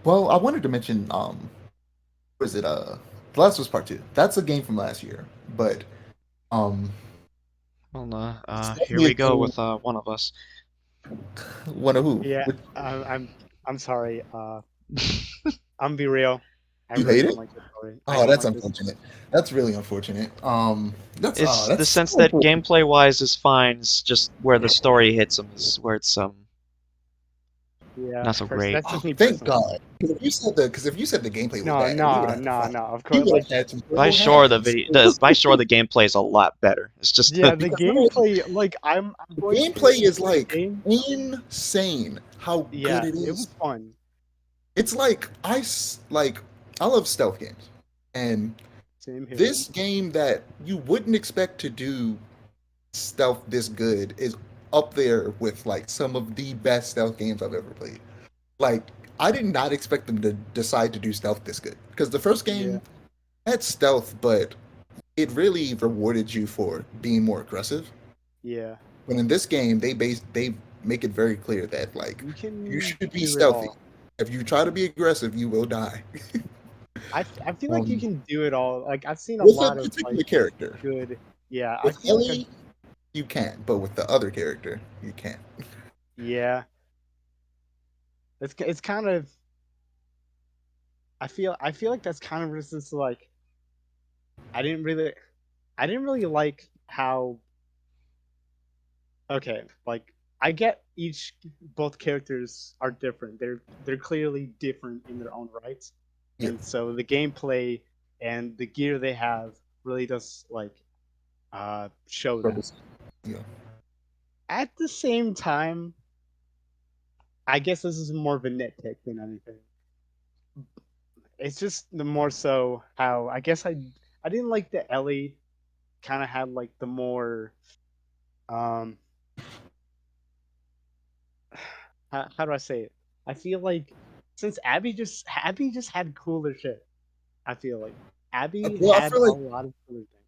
Well, I wanted to mention was it The Last of Us Part Two? That's a game from last year, but um, Well, it's here definitely a we go game. with one of us. One of who? Yeah, Which, I'm sorry. I'm be real. I you really hate don't it? like this story. I Oh, don't that's like this. unfortunate. That's really unfortunate. It's the That's sense so that unfortunate. gameplay wise is fine. It's just where the story hits them is where it's Yeah, not so great. that's just me Thank personally. God. Because if you said the gameplay was No, bad, we would no, have to no, fight. no. Of We course, would like, have had some By purple sure hands. by sure the gameplay is a lot better. It's just yeah, the Because no, gameplay, like, I'm the going through gameplay is the like game. insane how good Yeah, it it is. was fun. It's like like I love stealth games, and Same here. this game that you wouldn't expect to do stealth this good is up there with like some of the best stealth games I've ever played. Like I did not expect them to decide to do stealth this good because the first Yeah, game had stealth, but it really rewarded you for being more aggressive. yeah. But in this game, they make it very clear that like You you can should be do it stealthy. all. If you try to be aggressive, you will die. I feel like you um, can do it all. Like, I've seen a with a lot of like particular character, good. Yeah, I with feel like a Ellie, you can, but with the other character, you can't. yeah. It's kind of. I feel like that's kind of resistance to like. I didn't really I didn't really like how okay, like I get each both characters are different. They're clearly different in their own rights. Yeah, And so the gameplay and the gear they have really does like show that. purpose. Yeah, At the same time, I guess this is more of a nitpick than anything. It's just the more so how I guess I didn't like the Ellie kind of had like the more um how do I say it? I feel like since Abby just had cooler shit. I feel like Abby well, had a lot of cooler things.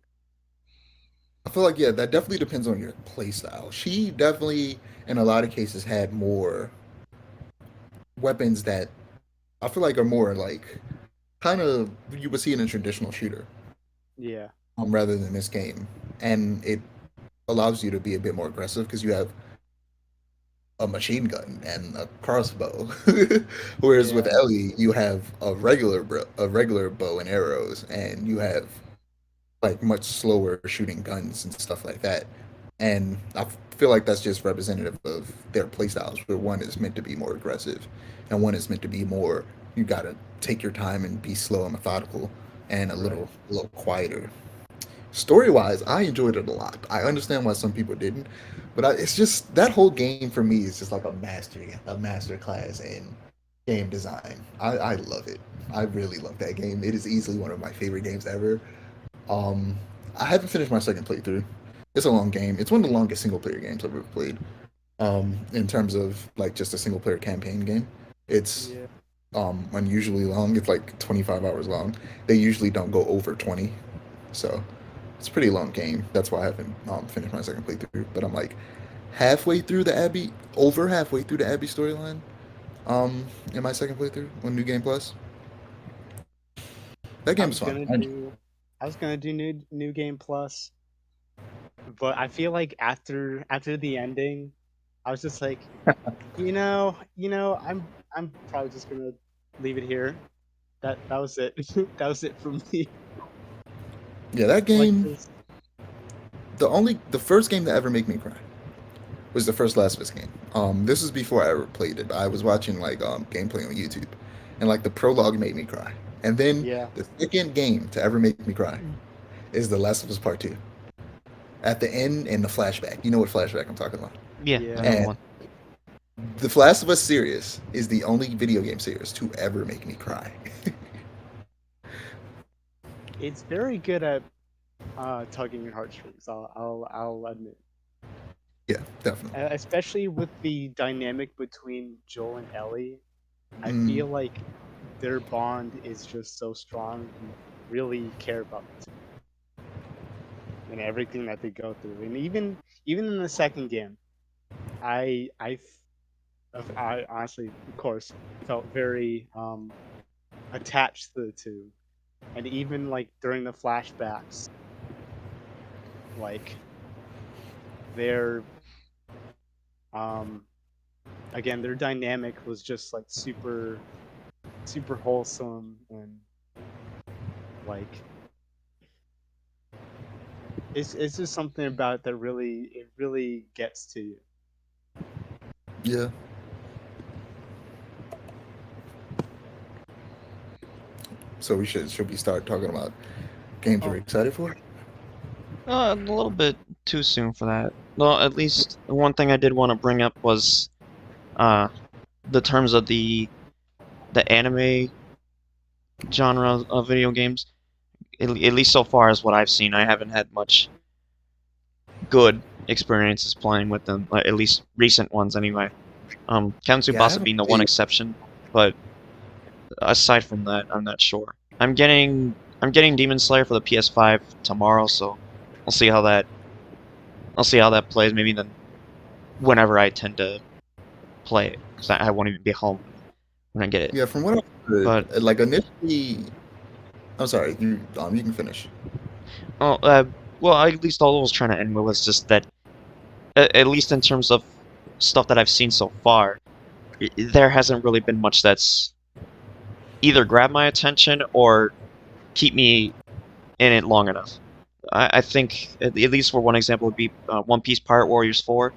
I feel like yeah, that definitely depends on your play style. She definitely, in a lot of cases, had more weapons that I feel like are more like kind of you would see in a traditional shooter, Yeah, rather than this game, and it allows you to be a bit more aggressive because you have a machine gun and a crossbow, whereas with yeah, Ellie you have a regular bow and arrows, and you have like much slower shooting guns and stuff like that. And I feel like that's just representative of their playstyles, where one is meant to be more aggressive, and one is meant to be more. You gotta take your time and be slow and methodical, and right. a little quieter. Story wise, I enjoyed it a lot. I understand why some people didn't, but it's just that whole game for me is just like a master class in game design. I love it. I really love that game. It is easily one of my favorite games ever. Um, I haven't finished my second playthrough. It's a long game. It's one of the longest single player games I've ever played. In terms of like just a single player campaign game, it's Yeah, unusually long. It's like 25 hours long. They usually don't go over 20, so it's a pretty long game. That's why I haven't finished my second playthrough. But I'm like over halfway through the Abby storyline. In my second playthrough on New Game Plus, that I game's was fun. gonna do I was gonna do new game plus, but I feel like after the ending, I was just like, I'm probably just gonna leave it here. That was it. That was it for me. Yeah, that Like game. this. The first game that ever made me cry was the first Last of Us game. This was before I ever played it. I was watching like gameplay on YouTube, and like the prologue made me cry. And then Yeah. the second game to ever make me cry is The Last of Us Part Two. At the end and the flashback, you know what flashback I'm talking about. Yeah, I Yeah. know the And one. the Last of Us series is the only video game series to ever make me cry. It's very good at tugging your heartstrings. I'll admit, Yeah, definitely. especially with the dynamic between Joel and Ellie. I Mm, feel like their bond is just so strong. You really care about the two and everything that they go through, and even in the second game, I I honestly, of course, felt very attached to the two, and even like during the flashbacks, like their um again their dynamic was just like super wholesome and like it's just something about it that really gets to you. Yeah. So we start talking about games we're Oh, excited for? A little bit too soon for that. Well, at least one thing I did want to bring up was uh the terms of the anime genre of video games. At least so far as what I've seen, I haven't had much good experiences playing with them. At least recent ones, anyway. Count Yeah, I Tsubasa haven't being the one played. exception, but aside from that, I'm not sure. I'm getting Demon Slayer for the PS5 tomorrow, so I'll see how that I'll see how that plays. Maybe then whenever I tend to play it, because I won't even be home when I get it. Yeah, from what I've heard, But like initially, I'm sorry, you can finish. oh, well, at least all I was trying to end with was just that, at least in terms of stuff that I've seen so far, there hasn't really been much that's either grabbed my attention or keep me in it long enough. I think at least for one example would be One Piece Pirate Warriors 4.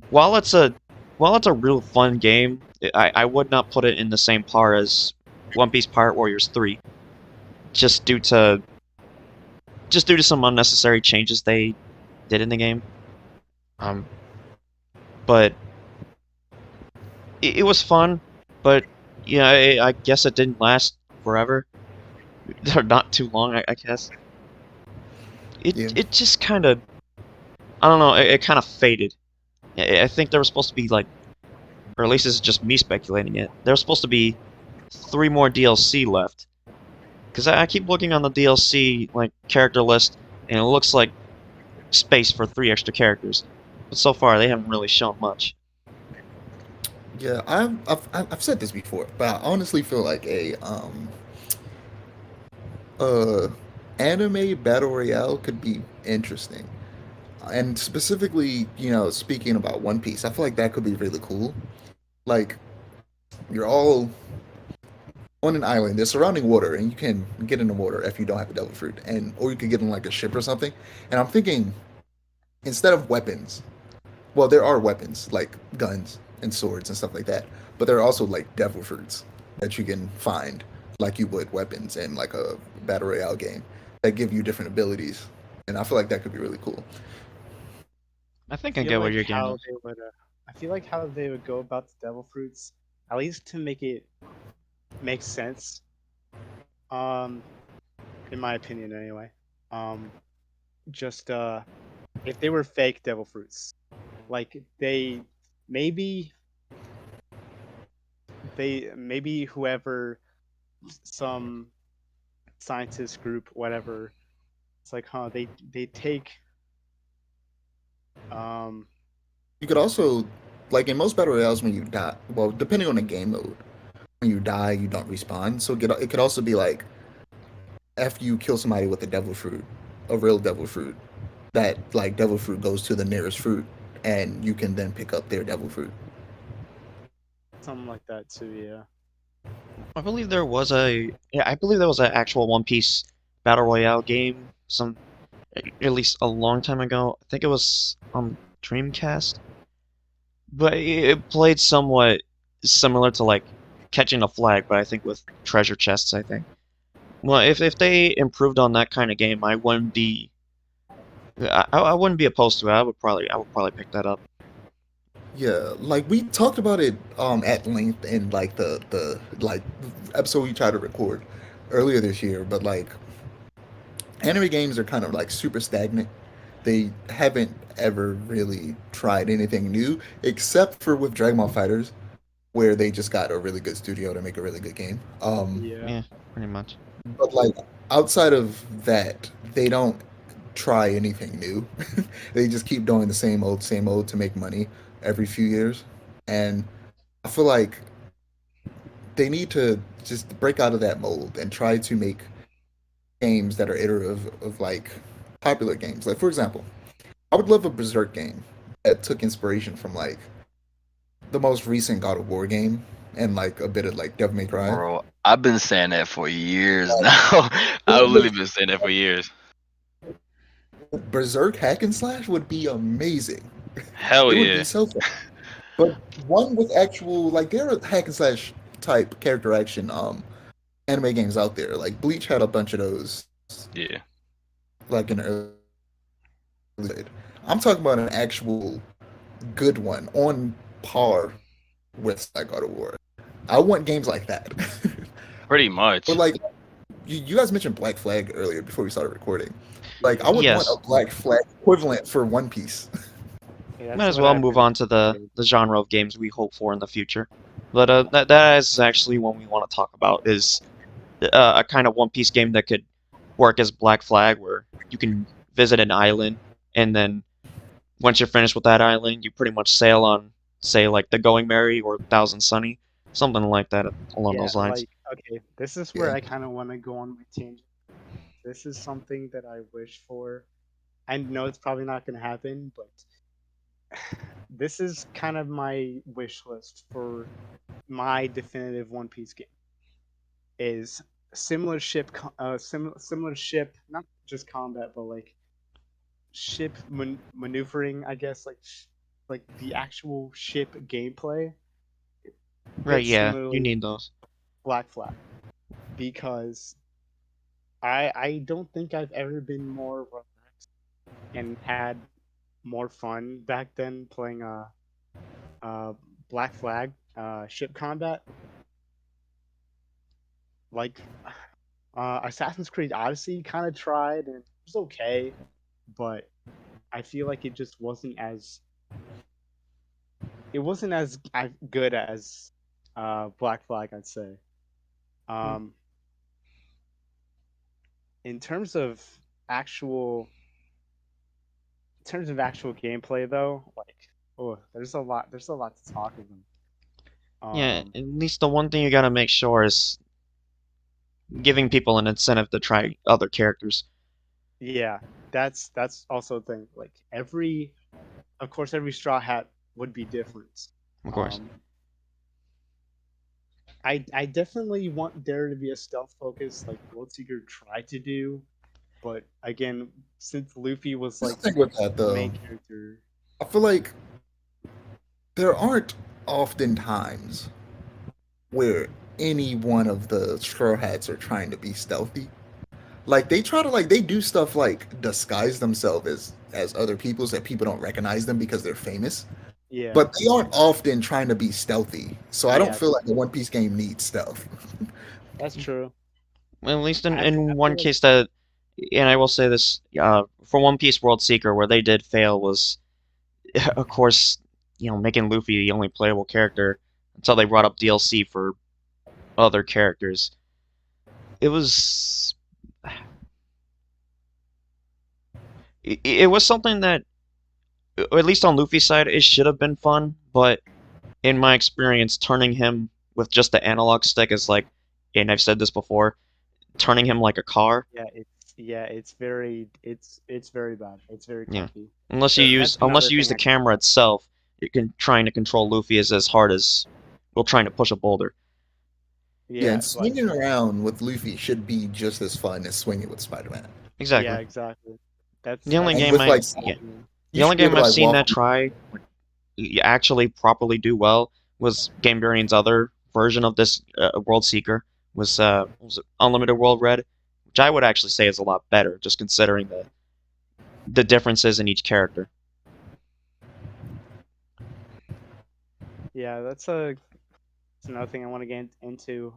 While it's a while it's a real fun game, I would not put it in the same par as One Piece Pirate Warriors 3, just due to some unnecessary changes they did in the game. Um, but it was fun, but yeah, I guess it didn't last forever, or not too long, I guess. It Yeah, it just kind of, I don't know, it kind of faded. I think there was supposed to be like, or at least this is just me speculating it. There was supposed to be 3 more DLC left, because I keep looking on the DLC like character list, and it looks like space for 3 extra characters. But so far, they haven't really shown much. yeah. I've said this before, but I honestly feel like uh anime battle royale could be interesting. And specifically, speaking about One Piece, I feel like that could be really cool. Like you're all on an island, there's surrounding water, and you can get in the water if you don't have a devil fruit, and or you could get in like a ship or something. And I'm thinking instead of weapons, well, there are weapons like guns and swords and stuff like that, but there are also like devil fruits that you can find like you would weapons in like a battle royale game that give you different abilities, and I feel like that could be really cool. I I think I feel get what like you're getting how at. they would I feel like how they would go about the devil fruits, at least to make it make sense. Um, in my opinion, anyway. Um, just if they were fake devil fruits, like maybe maybe whoever some scientist group whatever, it's like they take um You could also, like in most battle royales, when you die, well, depending on the game mode, when you die, you don't respawn. So it could also be like after you kill somebody with a devil fruit, a real devil fruit, that like devil fruit goes to the nearest fruit, and you can then pick up their devil fruit. something like that too. Yeah. I believe there was a yeah, I believe there was an actual One Piece battle royale game, at least a long time ago. I think it was on Dreamcast, but it played somewhat similar to like catching a flag, but I think with treasure chests. I think. Well, if they improved on that kind of game, I wouldn't be opposed to it. I would probably pick that up. Yeah, like we talked about it at length in like the like episode we tried to record earlier this year, but like anime games are kind of like super stagnant. They haven't ever really tried anything new except for with Dragon Ball Fighters, where they just got a really good studio to make a really good game. Yeah. Yeah, pretty much. But like outside of that, they don't try anything new. They just keep doing the same old to make money every few years. And I feel like they need to just break out of that mold and try to make games that are iterative of like popular games. Like for example, I would love a Berserk game that took inspiration from like the most recent God of War game and like a bit of like Devil May Cry. Bro, I've been saying that for years Like, now. it I've literally would been saying that for years. Berserk hack and slash would be amazing. Hell It would be yeah. so fun. But one with actual like there are hack and slash type character action anime games out there. Like Bleach had a bunch of those Yeah. like in the early. I'm talking about an actual good one on par with like God of War. I want games like that. Pretty But much. like you guys mentioned Black Flag earlier before we started recording. Like I Yeah, would want a Yes, Black Flag equivalent for One Piece. yeah, might that's as what well I've move been on to thinking. the genre of games we hope for in the future. But that is actually one we want to talk about is a kind of One Piece game that could work as Black Flag, where you can visit an island, and then once you're finished with that island, you pretty much sail on, say, like the Going Merry or Thousand Sunny, something like that along Yeah, those lines. like okay, this is where Yeah. I kind of want to go on my tangent. This is something that I wish for. I know it's probably not going to happen, but this is kind of my wish list for my definitive One Piece game. Is similar similar ship, not just combat, but like ship maneuvering. I guess like the actual ship gameplay Right? bit Yeah, you similarly need those. Black Flag because I don't think I've ever been more relaxed and had more fun back then playing uh Black Flag ship combat. Like Assassin's Creed Odyssey kind of tried and it was okay, but I feel like it wasn't as good as Black Flag, I'd say. Um, in terms of actual actual gameplay though, like oh, there's a lot to talk about. Yeah, at least the one thing you gotta make sure is giving people an incentive to try other characters, Yeah, that's also a thing. Like of course, every Straw Hat would be different. of course. Um, I definitely want there to be a stealth focus like World Seeker tried to do, but again, since Luffy was Here's like the thing with that the though. main character, I feel like there aren't often times where any one of the Straw Hats are trying to be stealthy. Like they try to like they do stuff like disguise themselves as other people so that people don't recognize them because they're famous. yeah, But they aren't often trying to be stealthy. So I don't yeah, feel like the One Piece game needs stealth. that's true. At least I in one feel like case that, and I will say this, for One Piece World Seeker, where they did fail was, of course, making Luffy the only playable character until they brought up DLC for other characters. It was, it was something that, at least on Luffy's side, it should have been fun, but in my experience, turning him with just the analog stick is like, and I've said this before, turning him like a car. it's very bad. It's very Yeah. clunky. Unless you So use that's unless another you use thing the I kind of camera want. itself, you can trying to control Luffy is as hard as well trying to push a boulder. Yeah, Yeah, and like swinging around with Luffy should be just as fun as swinging with Spider-Man. yeah, Exactly. exactly. The only And game with I like, yeah, Exactly. the you only should be able game to I've like seen walk. that try actually properly do well was Game Variant's other version of this World Seeker was it Unlimited World Red, which I would actually say is a lot better, just considering the differences in each character. Yeah, that's another thing I want to get into.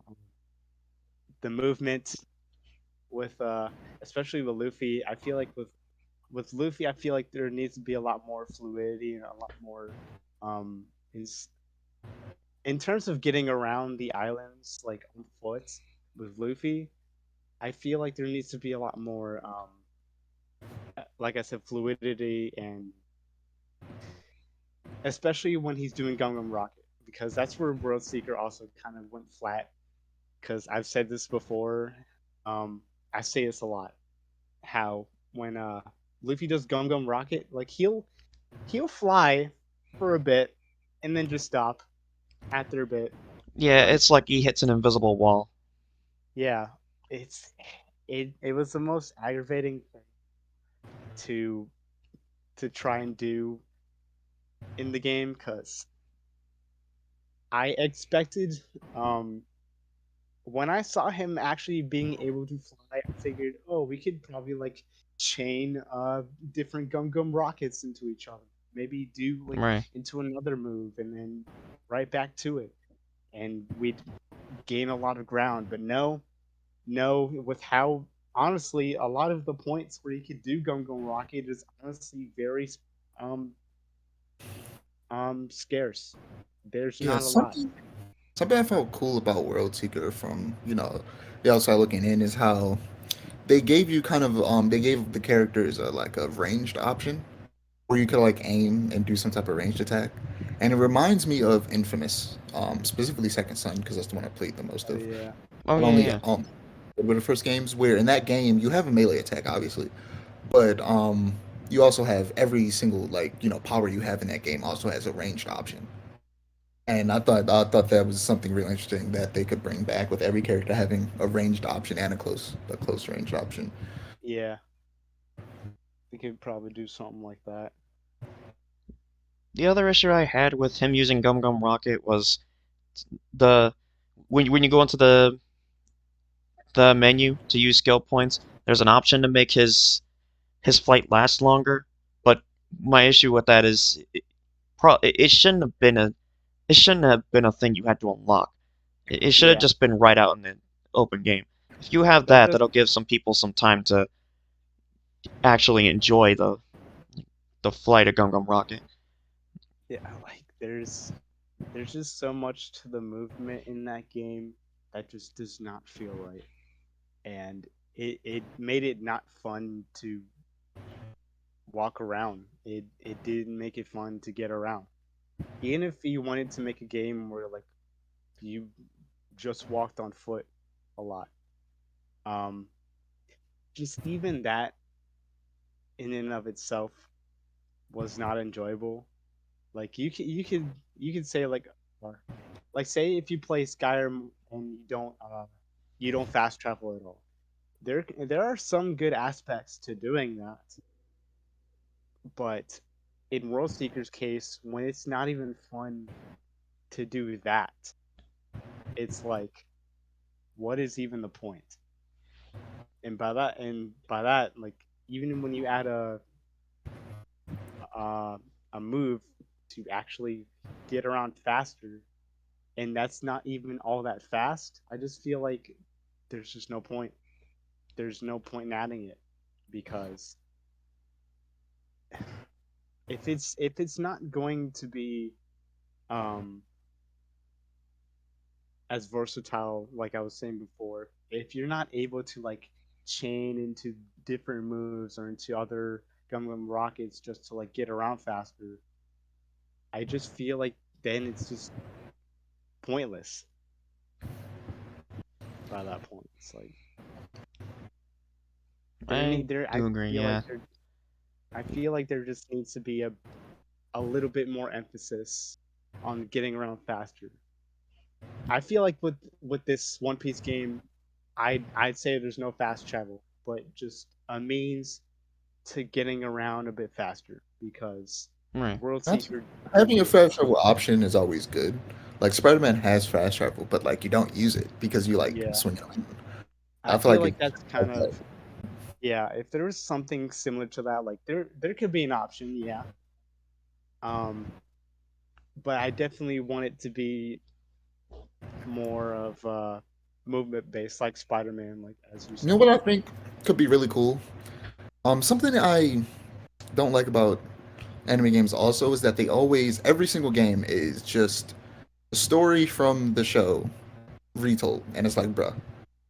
The movement with especially with Luffy. I feel like with Luffy, I feel like there needs to be a lot more fluidity and a lot more um in in terms of getting around the islands like on foot with Luffy. I feel like there needs to be a lot more like I said, fluidity and especially when he's doing Gum Rocket, because that's where World Seeker also kind of went flat. Because I've said this before, um, I say this a lot. How when Luffy does Gum Rocket, like he'll fly for a bit and then just stop after a bit. Yeah, Like it's like he hits an invisible wall. yeah, it's it was the most aggravating thing to try and do in the game because I expected um when I saw him actually being able to fly, I figured, oh, we could probably like chain different Gum rockets into each other. Maybe do like Right. into another move and then right back to it. And we'd gain a lot of ground. But no, no, with how honestly a lot of the points where you could do Gum Rocket is honestly very um scarce. There's Yeah, not a lot. something I felt cool about World Seeker from the outside looking in is how they gave you kind of they gave the characters like a ranged option where you could like aim and do some type of ranged attack, and it reminds me of Infamous, specifically Second Son because that's the one I played the most Oh of. yeah. Oh Not yeah, only yeah. with the first games where in that game you have a melee attack obviously, but you also have every single power you have in that game also has a ranged option. And I thought that was something really interesting that they could bring back with every character having a ranged option and a close range option. Yeah. We could probably do something like that. The other issue I had with him using Gum Rocket was the when you go into the menu to use skill points, there's an option to make his flight last longer. But my issue with that is it shouldn't have been a thing you had to unlock. It should have Yeah. just been right out in the open game. If you have That that, does that'll give some people some time to actually enjoy the flight of Gum Rocket. yeah, like there's just so much to the movement in that game that just does not feel right. And it made it not fun to walk around. It didn't make it fun to get around. Even if you wanted to make a game where like you just walked on foot a lot. Um just even that in and of itself was not enjoyable. Like you could say uh, like say if you play Skyrim and you don't fast travel at all. There are some good aspects to doing that, but in World Seeker's case, when it's not even fun to do that, it's like what is even the point? And by that, like even when you add a a move to actually get around faster, and that's not even all that fast, I just feel like there's just no point. There's no point in adding it because if it's not going to be um as versatile like I was saying before, if you're not able to like chain into different moves or into other Gum rockets just to like get around faster, I just feel like then it's just pointless by that point. It's like I there do agree, yeah. I feel like there just needs to be a little bit more emphasis on getting around faster. I feel like with this One Piece game, I'd say there's no fast travel, but just a means to getting around a bit faster because Right. World That's Seeker Having a didn't. fast travel option is always good. Like Spider-Man has fast travel, but like you don't use it because you like Yeah, swing around. I I feel feel like like it's that's kind like that. of yeah. If there was something similar to that, like there could be an option, yeah. Um, but I definitely want it to be more of movement based, like Spider Man, like as you You know said. what I think could be really cool? Something that I don't like about anime games also is that they always every single game is just a story from the show retold, and it's like, bruh,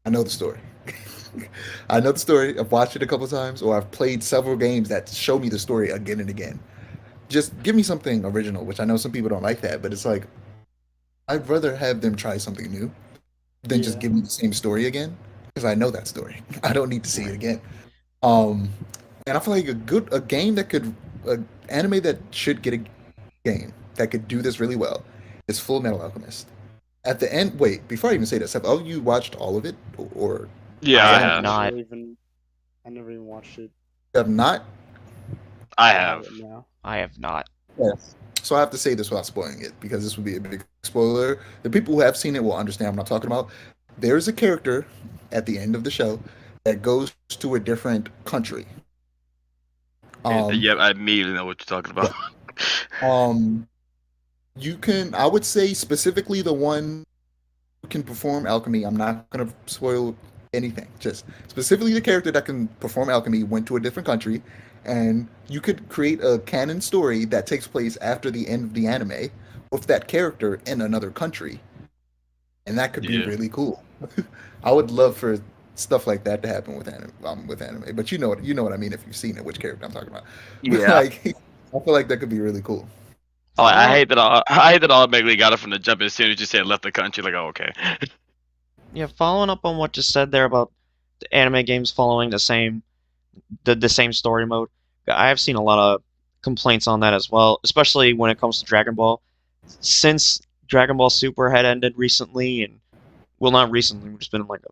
I know the story. I know the story. I've watched it a couple times, or I've played several games that show me the story again and again. Just give me something original, which I know some people don't like that, but it's like I'd rather have them try something new than just Yeah. give me the same story again because I know that story. I don't need to see it Right. again. Um, and I feel like a game that could a anime that should get a game that could do this really well is Full Metal Alchemist. At the end, wait, before I even say this, have all you watched all of it or Yeah, I I have I have. not. never even I never even watched it. have not? I I have have. it now. I have not. Yes. So I have to say this without spoiling it because this would be a big spoiler. The people who have seen it will understand what I'm talking about. There's a character at the end of the show that goes to a different country. And, Um, yeah, I immediately know what you're talking yeah. about. You can, I would say specifically the one who can perform alchemy. I'm not going to spoil anything. Just specifically the character that can perform alchemy went to a different country, and you could create a canon story that takes place after the end of the anime with that character in another country, and that could be Yeah. really cool. I would love for stuff like that to happen with anime. But you know what I mean if you've seen it, which character I'm talking about. Yeah. Like, I feel like that could be really cool. Oh, I Follow hate that. I hate that I automatically got it from the jump as soon as you said left the country. Like, oh, okay. Yeah, following up on what you said there about the anime games following the same story mode. I have seen a lot of complaints on that as well, especially when it comes to Dragon Ball. Since Dragon Ball Super had ended recently, and well, not recently, it's been like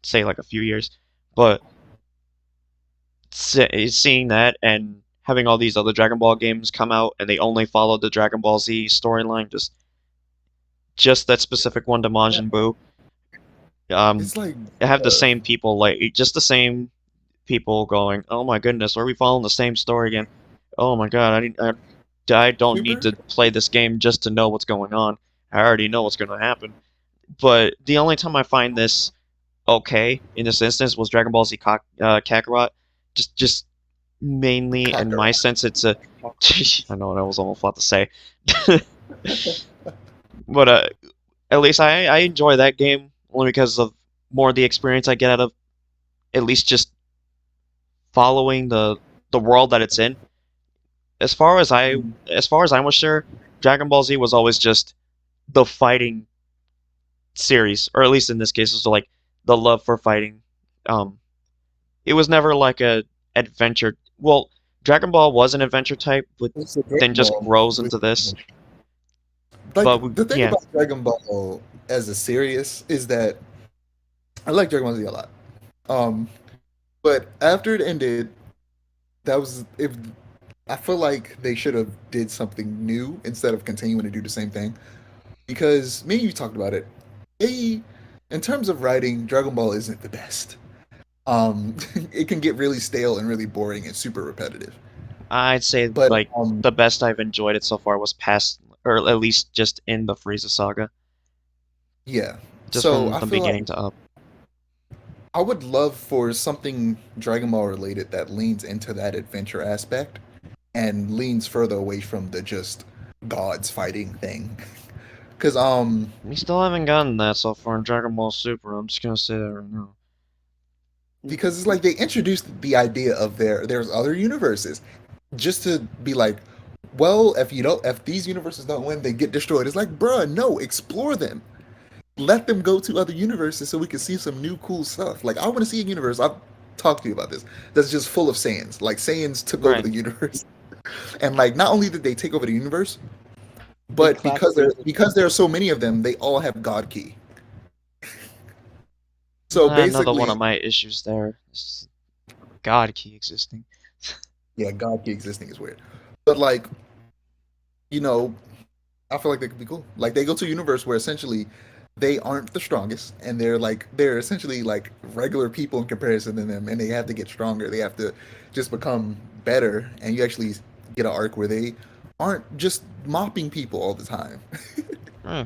say like a few years, but seeing that and having all these other Dragon Ball games come out and they only follow the Dragon Ball Z storyline, just that specific one to Majin Buu. Um, It's like, have the uh, same people like just the same people going, "Oh my goodness, are we following the same story again? Oh my God, I don't need Super. to play this game just to know what's going on. I already know what's going to happen." But the only time I find this okay in this instance was Dragon Ball Z Kakarot. Just mainly in my Kakarot. sense, it's a. I know that was almost a lot to say, but at least I enjoy that game only because of more of the experience I get out of at least just following the world that it's in. As far as I was sure, Dragon Ball Z was always just the fighting series, or at least in this case, it was like the love for fighting. Um, it was never like a adventure. Well, Dragon Ball was an adventure type, but It's a then Dragon just Ball grows with into this. like But the thing yeah, about Dragon Ball as a series is that I like Dragon Ball Z a lot. Um, but after it ended, that was if I feel like they should have did something new instead of continuing to do the same thing. Because me and you talked about it. They, in terms of writing, Dragon Ball isn't the best. It can get really stale and really boring and super repetitive. I'd say But like the best I've enjoyed it so far was past, or at least just in the Frieza saga, yeah. just So from I the feel like beginning to up. I would love for something Dragon Ball related that leans into that adventure aspect and leans further away from the just gods fighting thing. Cause We still haven't gotten that so far in Dragon Ball Super. I'm just gonna say that right now. because it's like they introduced the idea of there's other universes just to be like, well, if these universes don't win, they get destroyed. It's like, bruh, no, explore them. Let them go to other universes so we can see some new cool stuff. Like I want to see a universe. I've talked to you about this. That's just full of Saiyans. Like Saiyans took over Right. the universe, and like not only did they take over the universe, Big but clap for because there are so many of them, they all have God Key. So Another one basically, of my issues there is God key existing. yeah, God Key existing is weird. But like, you know, I feel like they could be cool. Like they go to a universe where essentially they aren't the strongest, and they're essentially like regular people in comparison to them, and they have to get stronger. They have to just become better, and you actually get an arc where they aren't just mopping people all the time. Hmm.